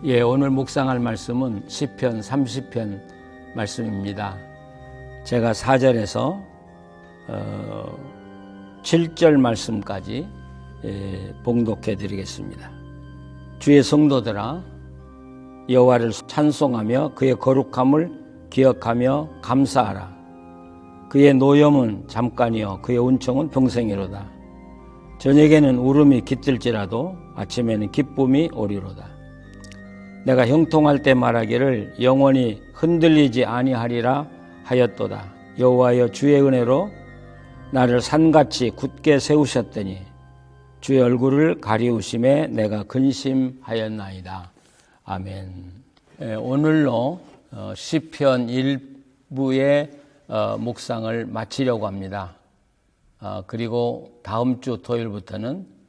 오늘 묵상할 말씀은 시편 30편 말씀입니다. 제가 4절에서 7절 말씀까지 봉독해 드리겠습니다. 주의 성도들아, 여호와를 찬송하며 그의 거룩함을 기억하며 감사하라. 그의 노염은 잠깐이요 그의 은총은 평생이로다. 저녁에는 울음이 깃들지라도 아침에는 기쁨이 오리로다. 내가 형통할 때 말하기를 영원히 흔들리지 아니하리라 하였도다. 여호와여, 주의 은혜로 나를 산같이 굳게 세우셨더니 주의 얼굴을 가리우심에 내가 근심하였나이다. 아멘. 오늘로 시편 1부의 묵상을 마치려고 합니다. 그리고 다음 주 토요일부터는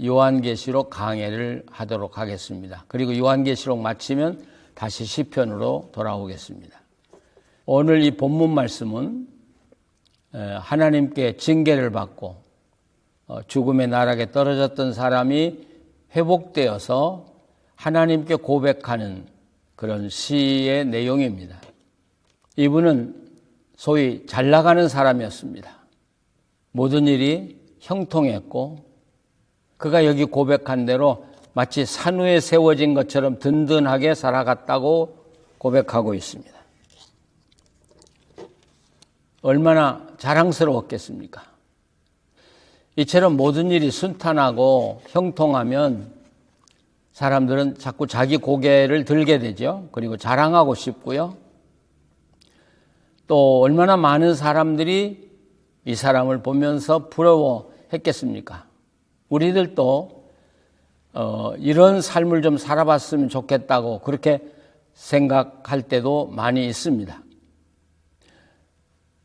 요한계시록 강해를 하도록 하겠습니다. 그리고 요한계시록 마치면 다시 시편으로 돌아오겠습니다. 오늘 이 본문 말씀은 하나님께 징계를 받고 죽음의 나락에 떨어졌던 사람이 회복되어서 하나님께 고백하는 그런 시의 내용입니다. 이분은 소위 잘 나가는 사람이었습니다. 모든 일이 형통했고 그가 여기 고백한 대로 마치 산 위에 세워진 것처럼 든든하게 살아갔다고 고백하고 있습니다. 얼마나 자랑스러웠겠습니까? 이처럼 모든 일이 순탄하고 형통하면 사람들은 자꾸 자기 고개를 들게 되죠. 그리고 자랑하고 싶고요. 또 얼마나 많은 사람들이 이 사람을 보면서 부러워했겠습니까? 우리들도 이런 삶을 좀 살아봤으면 좋겠다고 그렇게 생각할 때도 많이 있습니다.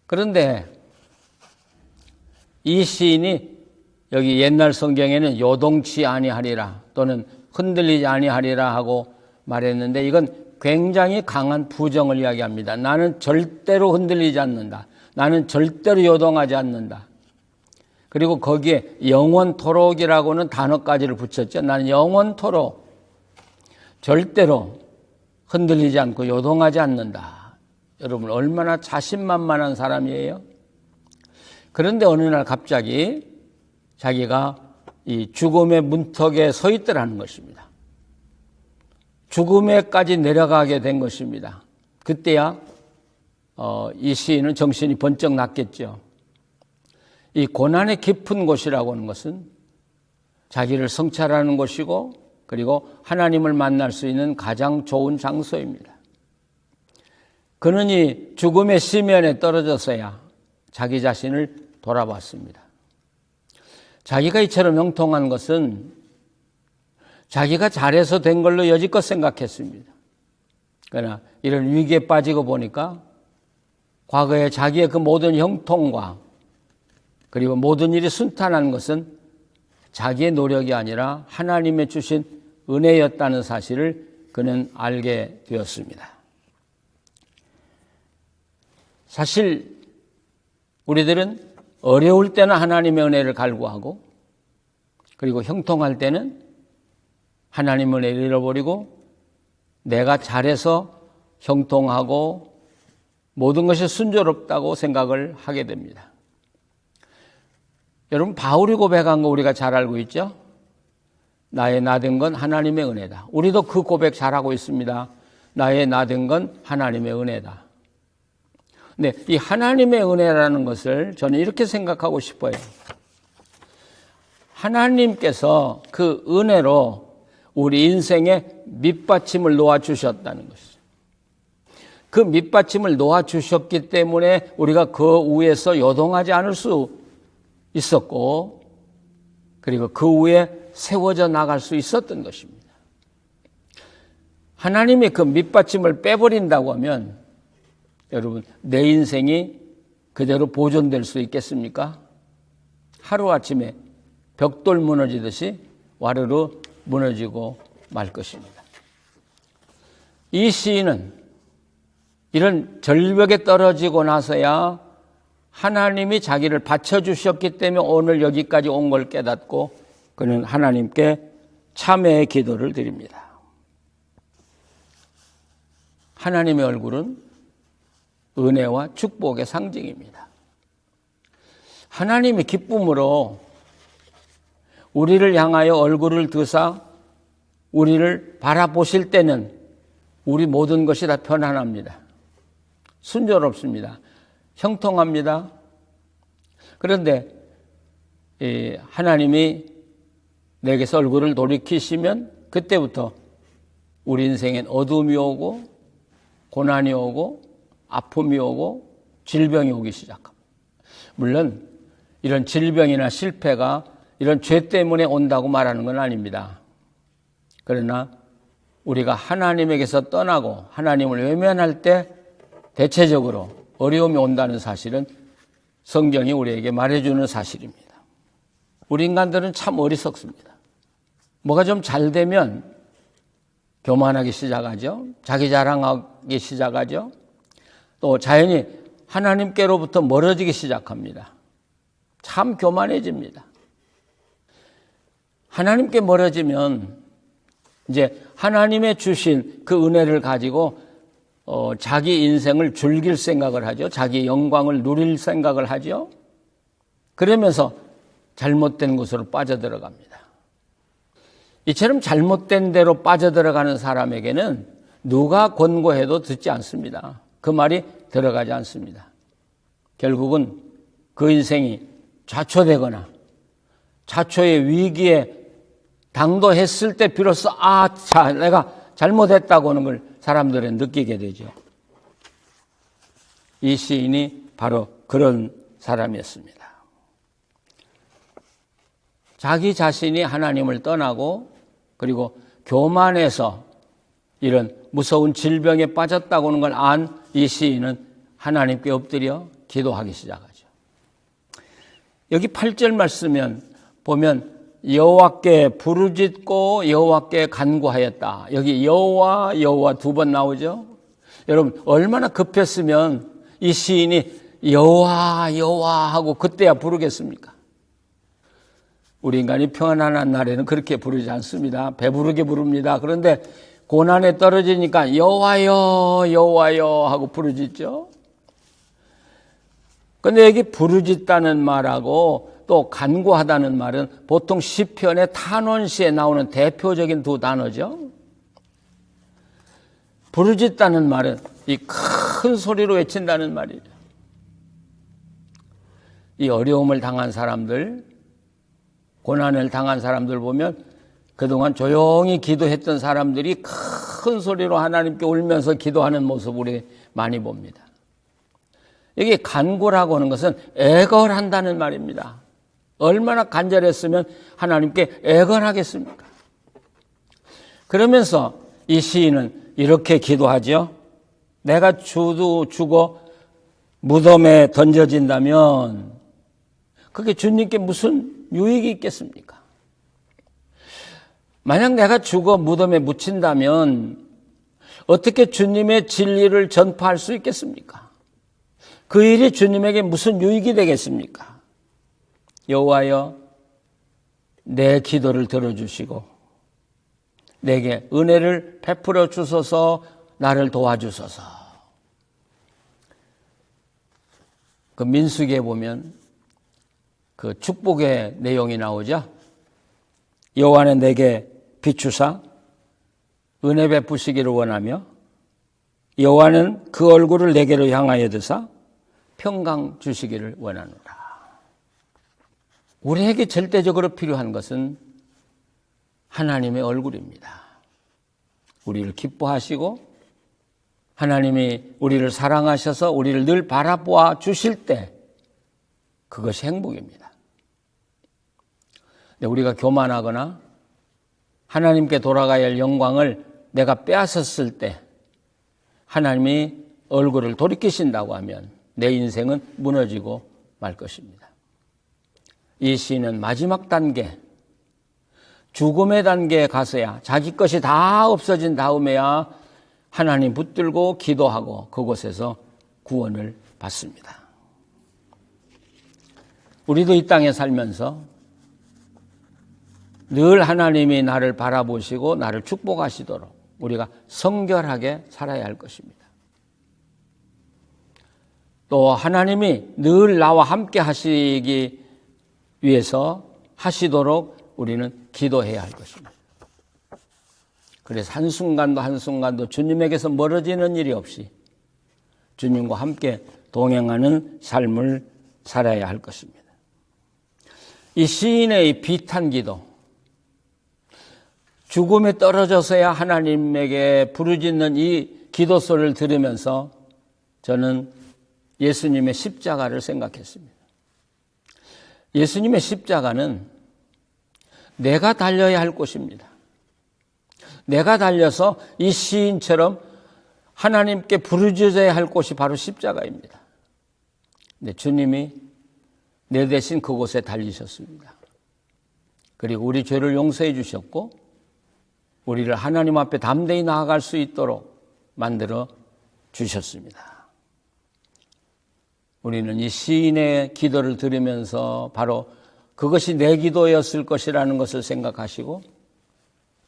그런데 이 시인이 여기 옛날 성경에는 요동치 아니하리라 또는 흔들리지 아니하리라 하고 말했는데 이건 굉장히 강한 부정을 이야기합니다. 나는 절대로 흔들리지 않는다. 나는 절대로 요동하지 않는다. 그리고 거기에 영원토록이라고는 단어까지를 붙였죠. 나는 영원토록 절대로 흔들리지 않고 요동하지 않는다. 여러분 얼마나 자신만만한 사람이에요? 그런데 어느 날 갑자기 자기가 이 죽음의 문턱에 서 있더라는 것입니다. 죽음에까지 내려가게 된 것입니다. 그때야 이 시인은 정신이 번쩍 났겠죠. 이 고난의 깊은 곳이라고 하는 것은 자기를 성찰하는 곳이고 그리고 하나님을 만날 수 있는 가장 좋은 장소입니다. 그는 이 죽음의 시면에 떨어져서야 자기 자신을 돌아봤습니다. 자기가 이처럼 형통한 것은 자기가 잘해서 된 걸로 여지껏 생각했습니다. 그러나 이런 위기에 빠지고 보니까 과거에 자기의 그 모든 형통과 그리고 모든 일이 순탄한 것은 자기의 노력이 아니라 하나님의 주신 은혜였다는 사실을 그는 알게 되었습니다. 사실 우리들은 어려울 때는 하나님의 은혜를 갈구하고 그리고 형통할 때는 하나님의 은혜를 잃어버리고 내가 잘해서 형통하고 모든 것이 순조롭다고 생각을 하게 됩니다. 여러분 바울이 고백한 거 우리가 잘 알고 있죠? 나의 나된 건 하나님의 은혜다. 우리도 그 고백 잘하고 있습니다. 나의 나된 건 하나님의 은혜다. 근데 이 하나님의 은혜라는 것을 저는 이렇게 생각하고 싶어요. 하나님께서 그 은혜로 우리 인생에 밑받침을 놓아주셨다는 것이죠. 그 밑받침을 놓아주셨기 때문에 우리가 그 위에서 요동하지 않을 수 있었고 그리고 그 위에 세워져 나갈 수 있었던 것입니다. 하나님이 그 밑받침을 빼버린다고 하면 여러분 내 인생이 그대로 보존될 수 있겠습니까? 하루아침에 벽돌 무너지듯이 와르르 무너지고 말 것입니다. 이 시인은 이런 절벽에 떨어지고 나서야 하나님이 자기를 바쳐주셨기 때문에 오늘 여기까지 온 걸 깨닫고 그는 하나님께 참회의 기도를 드립니다. 하나님의 얼굴은 은혜와 축복의 상징입니다. 하나님이 기쁨으로 우리를 향하여 얼굴을 드사 우리를 바라보실 때는 우리 모든 것이 다 편안합니다. 순조롭습니다. 형통합니다. 그런데 하나님이 내게서 얼굴을 돌이키시면 그때부터 우리 인생엔 어둠이 오고 고난이 오고 아픔이 오고 질병이 오기 시작합니다. 물론 이런 질병이나 실패가 이런 죄 때문에 온다고 말하는 건 아닙니다. 그러나 우리가 하나님에게서 떠나고 하나님을 외면할 때 대체적으로 어려움이 온다는 사실은 성경이 우리에게 말해주는 사실입니다. 우리 인간들은 참 어리석습니다. 뭐가 좀 잘 되면 교만하기 시작하죠. 자기 자랑하기 시작하죠. 또 자연히 하나님께로부터 멀어지기 시작합니다. 참 교만해집니다. 하나님께 멀어지면 이제 하나님의 주신 그 은혜를 가지고 자기 인생을 즐길 생각을 하죠. 자기 영광을 누릴 생각을 하죠. 그러면서 잘못된 곳으로 빠져들어갑니다. 이처럼 잘못된 대로 빠져들어가는 사람에게는 누가 권고해도 듣지 않습니다. 그 말이 들어가지 않습니다. 결국은 그 인생이 좌초되거나 좌초의 위기에 당도했을 때 비로소 내가 잘못했다고 하는 걸 사람들은 느끼게 되죠. 이 시인이 바로 그런 사람이었습니다. 자기 자신이 하나님을 떠나고 그리고 교만해서 이런 무서운 질병에 빠졌다고 하는 걸 안 이 시인은 하나님께 엎드려 기도하기 시작하죠. 여기 8절 말씀은 보면 여호와께 부르짖고 여호와께 간구하였다. 여기 여호와 두 번 나오죠. 여러분 얼마나 급했으면 이 시인이 여호와 하고 그때야 부르겠습니까? 우리 인간이 평안한 날에는 그렇게 부르지 않습니다. 배부르게 부릅니다. 그런데 고난에 떨어지니까 여호와여 하고 부르짖죠. 그런데 여기 부르짖다는 말하고 또 간구하다는 말은 보통 시편의 탄원시에 나오는 대표적인 두 단어죠. 부르짖다는 말은 이 큰 소리로 외친다는 말이죠. 이 어려움을 당한 사람들, 고난을 당한 사람들 보면 그동안 조용히 기도했던 사람들이 큰 소리로 하나님께 울면서 기도하는 모습을 우리 많이 봅니다. 여기 간구라고 하는 것은 애걸한다는 말입니다. 얼마나 간절했으면 하나님께 애걸하겠습니까? 그러면서 이 시인은 이렇게 기도하죠. 내가 죽어 무덤에 던져진다면 그게 주님께 무슨 유익이 있겠습니까? 만약 내가 죽어 무덤에 묻힌다면 어떻게 주님의 진리를 전파할 수 있겠습니까? 그 일이 주님에게 무슨 유익이 되겠습니까? 여호와여, 내 기도를 들어주시고 내게 은혜를 베풀어 주소서, 나를 도와주소서. 그 민수기에 보면 그 축복의 내용이 나오죠. 여호와는 내게 비추사 은혜 베푸시기를 원하며 여호와는 그 얼굴을 내게로 향하여 드사 평강 주시기를 원하노라. 우리에게 절대적으로 필요한 것은 하나님의 얼굴입니다. 우리를 기뻐하시고 하나님이 우리를 사랑하셔서 우리를 늘 바라보아 주실 때 그것이 행복입니다. 근데 우리가 교만하거나 하나님께 돌아가야 할 영광을 내가 빼앗았을 때 하나님이 얼굴을 돌이키신다고 하면 내 인생은 무너지고 말 것입니다. 이 시인은 마지막 단계, 죽음의 단계에 가서야 자기 것이 다 없어진 다음에야 하나님 붙들고 기도하고 그곳에서 구원을 받습니다. 우리도 이 땅에 살면서 늘 하나님이 나를 바라보시고 나를 축복하시도록 우리가 성결하게 살아야 할 것입니다. 또 하나님이 늘 나와 함께 하시기 위해서 하시도록 우리는 기도해야 할 것입니다. 그래서 한순간도 한순간도 주님에게서 멀어지는 일이 없이 주님과 함께 동행하는 삶을 살아야 할 것입니다. 이 시인의 비탄 기도, 죽음에 떨어져서야 하나님에게 부르짖는 이 기도소를 들으면서 저는 예수님의 십자가를 생각했습니다. 예수님의 십자가는 내가 달려야 할 곳입니다. 내가 달려서 이 시인처럼 하나님께 부르짖어야 할 곳이 바로 십자가입니다. 근데 주님이 내 대신 그곳에 달리셨습니다. 그리고 우리 죄를 용서해 주셨고 우리를 하나님 앞에 담대히 나아갈 수 있도록 만들어 주셨습니다. 우리는 이 시인의 기도를 들으면서 바로 그것이 내 기도였을 것이라는 것을 생각하시고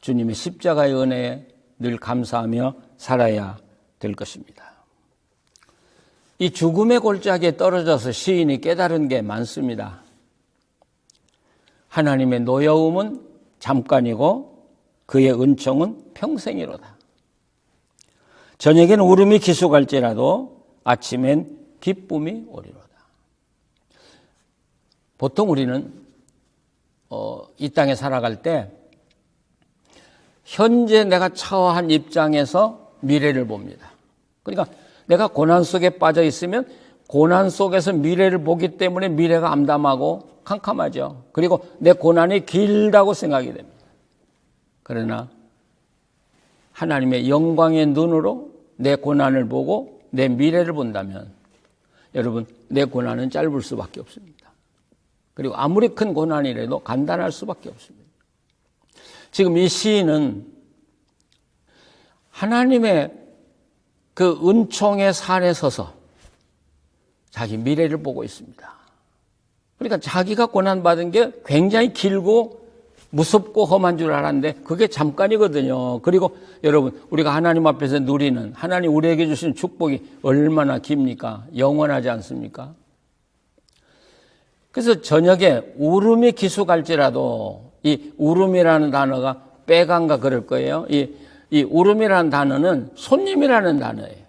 주님의 십자가의 은혜에 늘 감사하며 살아야 될 것입니다. 이 죽음의 골짜기에 떨어져서 시인이 깨달은 게 많습니다. 하나님의 노여움은 잠깐이고 그의 은총은 평생이로다. 저녁에는 울음이 기수갈지라도 아침엔 기쁨이 오리로다. 보통 우리는 이 땅에 살아갈 때 현재 내가 처한 입장에서 미래를 봅니다. 그러니까 내가 고난 속에 빠져 있으면 고난 속에서 미래를 보기 때문에 미래가 암담하고 캄캄하죠. 그리고 내 고난이 길다고 생각이 됩니다. 그러나 하나님의 영광의 눈으로 내 고난을 보고 내 미래를 본다면 여러분, 내 고난은 짧을 수밖에 없습니다. 그리고 아무리 큰 고난이라도 간단할 수밖에 없습니다. 지금 이 시인은 하나님의 그 은총의 산에 서서 자기 미래를 보고 있습니다. 그러니까 자기가 고난받은 게 굉장히 길고 무섭고 험한 줄 알았는데 그게 잠깐이거든요. 그리고 여러분, 우리가 하나님 앞에서 누리는 하나님 우리에게 주신 축복이 얼마나 깁니까? 영원하지 않습니까? 그래서 저녁에 울음이 기수갈지라도 이 울음이라는 단어가 빼간가 그럴 거예요. 이 울음이라는 단어는 손님이라는 단어예요.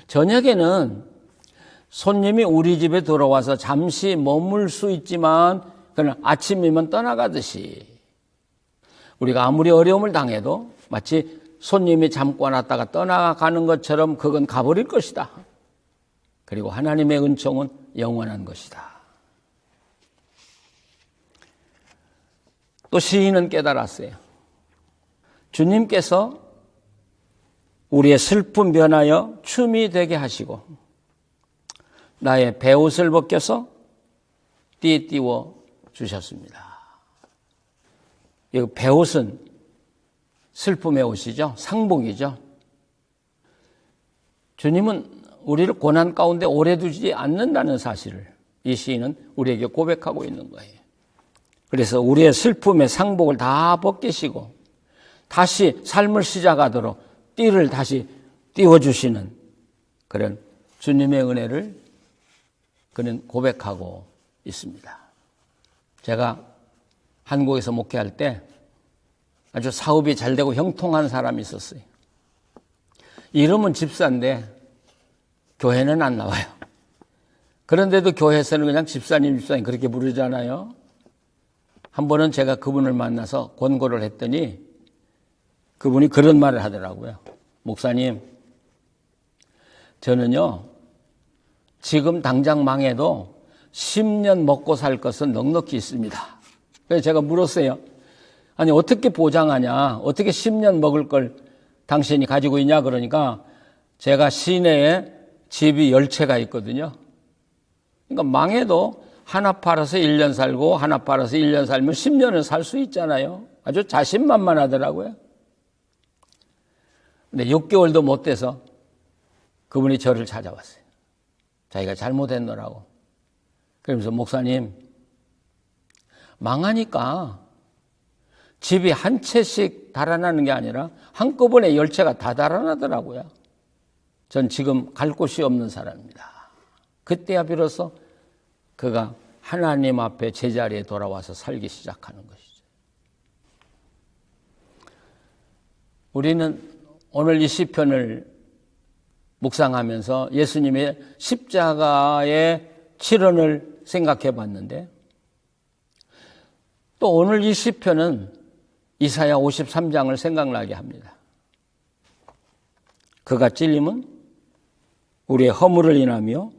저녁에는 손님이 우리 집에 들어와서 잠시 머물 수 있지만 그러나 아침이면 떠나가듯이 우리가 아무리 어려움을 당해도 마치 손님이 잠깐 왔다가 떠나가는 것처럼 그건 가버릴 것이다. 그리고 하나님의 은총은 영원한 것이다. 또 시인은 깨달았어요. 주님께서 우리의 슬픔 변하여 춤이 되게 하시고 나의 베옷을 벗겨서 띠띠워 주셨습니다. 이 베옷은 슬픔의 옷이죠. 상복이죠. 주님은 우리를 고난 가운데 오래 두지 않는다는 사실을 이 시인은 우리에게 고백하고 있는 거예요. 그래서 우리의 슬픔의 상복을 다 벗기시고 다시 삶을 시작하도록 띠를 다시 띄워주시는 그런 주님의 은혜를 그는 고백하고 있습니다. 제가 한국에서 목회할 때 아주 사업이 잘 되고 형통한 사람이 있었어요. 이름은 집사인데 교회는 안 나와요. 그런데도 교회에서는 그냥 집사님 그렇게 부르잖아요. 한 번은 제가 그분을 만나서 권고를 했더니 그분이 그런 말을 하더라고요. 목사님, 저는요, 지금 당장 망해도 10년 먹고 살 것은 넉넉히 있습니다. 그래서 제가 물었어요. 아니, 어떻게 보장하냐? 어떻게 10년 먹을 걸 당신이 가지고 있냐? 그러니까 제가 시내에 집이 10채가 있거든요. 그러니까 망해도 하나 팔아서 1년 살고 하나 팔아서 1년 살면 10년을 살 수 있잖아요. 아주 자신만만하더라고요. 근데 6개월도 못 돼서 그분이 저를 찾아왔어요. 자기가 잘못했노라고. 그러면서 목사님, 망하니까 집이 한 채씩 달아나는 게 아니라 한꺼번에 10채가 다 달아나더라고요. 전 지금 갈 곳이 없는 사람입니다. 그때야 비로소 그가 하나님 앞에 제자리에 돌아와서 살기 시작하는 것이죠. 우리는 오늘 이 시편을 묵상하면서 예수님의 십자가의 실현을 생각해 봤는데, 또 오늘 이 시편은 이사야 53장을 생각나게 합니다. 그가 찔림은 우리의 허물을 인하며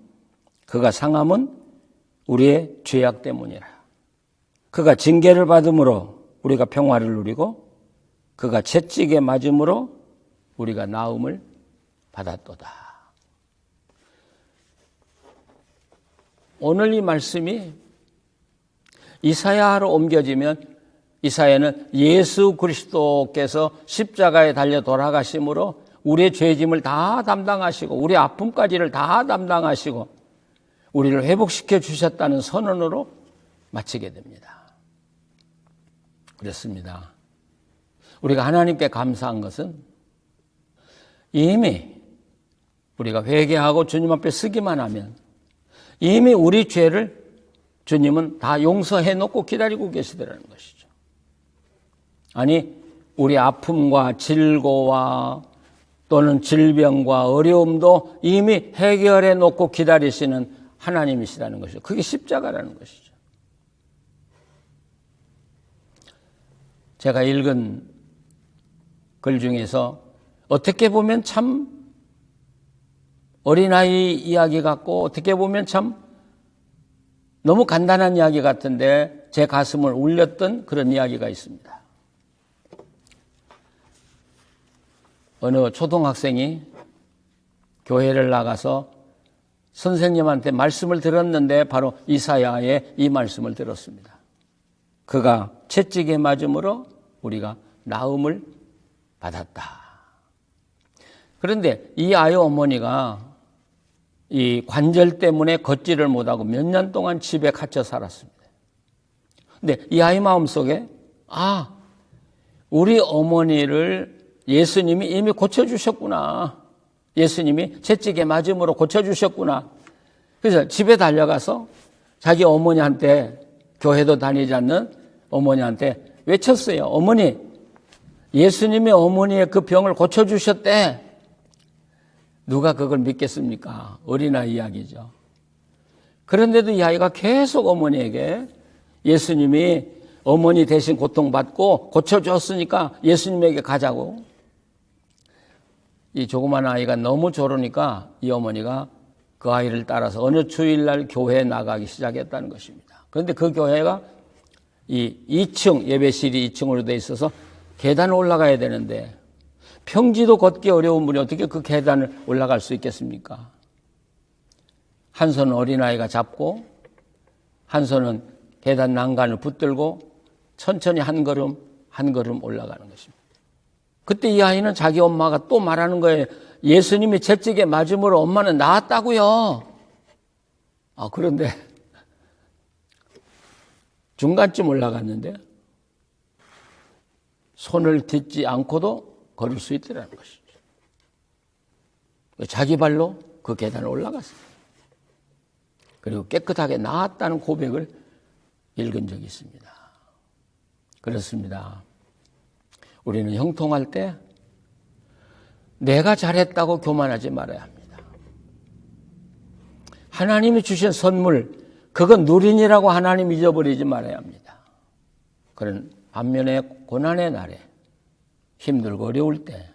그가 상함은 우리의 죄악 때문이라. 그가 징계를 받음으로 우리가 평화를 누리고 그가 채찍에 맞음으로 우리가 나음을 받았도다. 오늘 이 말씀이 이사야로 옮겨지면 이사야는 예수 그리스도께서 십자가에 달려 돌아가심으로 우리의 죄짐을 다 담당하시고 우리의 아픔까지를 다 담당하시고 우리를 회복시켜 주셨다는 선언으로 마치게 됩니다. 그렇습니다. 우리가 하나님께 감사한 것은 이미 우리가 회개하고 주님 앞에 서기만 하면 이미 우리 죄를 주님은 다 용서해 놓고 기다리고 계시더라는 것이죠. 아니, 우리 아픔과 질고와 또는 질병과 어려움도 이미 해결해 놓고 기다리시는 하나님이시라는 것이죠. 그게 십자가라는 것이죠. 제가 읽은 글 중에서 어떻게 보면 참 어린아이 이야기 같고 어떻게 보면 참 너무 간단한 이야기 같은데 제 가슴을 울렸던 그런 이야기가 있습니다. 어느 초등학생이 교회를 나가서 선생님한테 말씀을 들었는데 바로 이사야의 이 말씀을 들었습니다. 그가 채찍에 맞음으로 우리가 나음을 받았다. 그런데 이 아이 어머니가 이 관절 때문에 걷지를 못하고 몇 년 동안 집에 갇혀 살았습니다. 근데 이 아이 마음속에 우리 어머니를 예수님이 이미 고쳐주셨구나. 예수님이 채찍에 맞음으로 고쳐주셨구나. 그래서 집에 달려가서 자기 어머니한테, 교회도 다니지 않는 어머니한테 외쳤어요. 어머니, 예수님이 어머니의 그 병을 고쳐주셨대. 누가 그걸 믿겠습니까? 어린아이 이야기죠. 그런데도 이 아이가 계속 어머니에게 예수님이 어머니 대신 고통받고 고쳐줬으니까 예수님에게 가자고. 이 조그만 아이가 너무 조르니까 이 어머니가 그 아이를 따라서 어느 주일날 교회에 나가기 시작했다는 것입니다. 그런데 그 교회가 이 2층, 예배실이 2층으로 돼 있어서 계단을 올라가야 되는데 평지도 걷기 어려운 분이 어떻게 그 계단을 올라갈 수 있겠습니까? 한 손은 어린아이가 잡고 한 손은 계단 난간을 붙들고 천천히 한 걸음 한 걸음 올라가는 것입니다. 그때 이 아이는 자기 엄마가 또 말하는 거예요. 예수님이 채찍에 맞음으로 엄마는 나았다고요. 그런데 중간쯤 올라갔는데 손을 딛지 않고도 걸을 수 있더라는 것이죠. 자기 발로 그 계단을 올라갔습니다. 그리고 깨끗하게 나았다는 고백을 읽은 적이 있습니다. 그렇습니다. 우리는 형통할 때 내가 잘했다고 교만하지 말아야 합니다. 하나님이 주신 선물, 그건 누린이라고 하나님 잊어버리지 말아야 합니다. 그런 반면에 고난의 날에 힘들고 어려울 때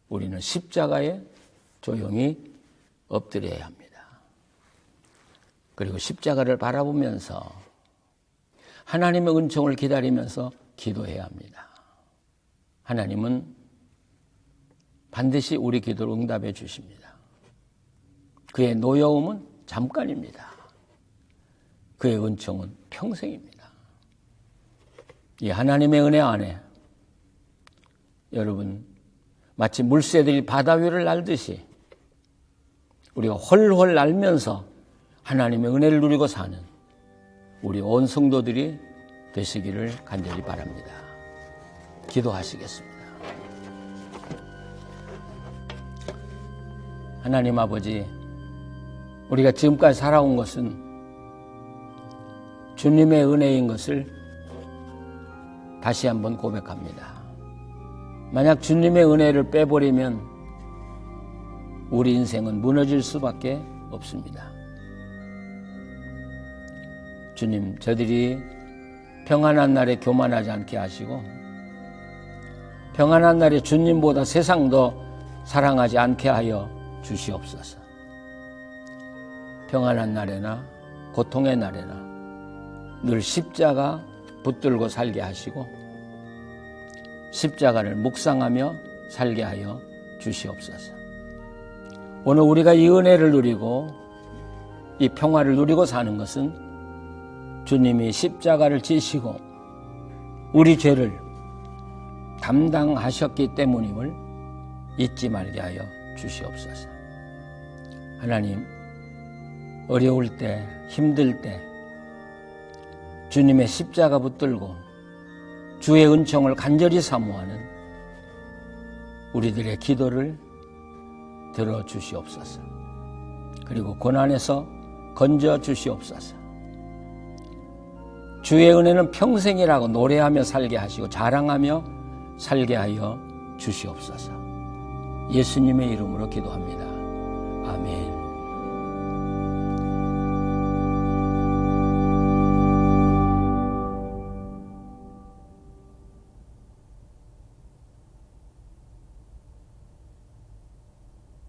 우리는 십자가에 조용히 엎드려야 합니다. 그리고 십자가를 바라보면서 하나님의 은총을 기다리면서 기도해야 합니다. 하나님은 반드시 우리 기도를 응답해 주십니다. 그의 노여움은 잠깐입니다. 그의 은총은 평생입니다. 이 하나님의 은혜 안에 여러분 마치 물새들이 바다 위를 날듯이 우리가 헐헐 날면서 하나님의 은혜를 누리고 사는 우리 온 성도들이 되시기를 간절히 바랍니다. 기도하시겠습니다. 하나님 아버지, 우리가 지금까지 살아온 것은 주님의 은혜인 것을 다시 한번 고백합니다. 만약 주님의 은혜를 빼버리면 우리 인생은 무너질 수밖에 없습니다. 주님, 저들이 평안한 날에 교만하지 않게 하시고 평안한 날에 주님보다 세상 더 사랑하지 않게 하여 주시옵소서. 평안한 날에나 고통의 날에나 늘 십자가 붙들고 살게 하시고 십자가를 묵상하며 살게 하여 주시옵소서. 오늘 우리가 이 은혜를 누리고 이 평화를 누리고 사는 것은 주님이 십자가를 지시고 우리 죄를 담당하셨기 때문임을 잊지 말게 하여 주시옵소서. 하나님, 어려울 때, 힘들 때 주님의 십자가 붙들고 주의 은총을 간절히 사모하는 우리들의 기도를 들어주시옵소서. 그리고 고난에서 건져주시옵소서. 주의 은혜는 평생이라고 노래하며 살게 하시고 자랑하며 살게 하여 주시옵소서. 예수님의 이름으로 기도합니다. 아멘.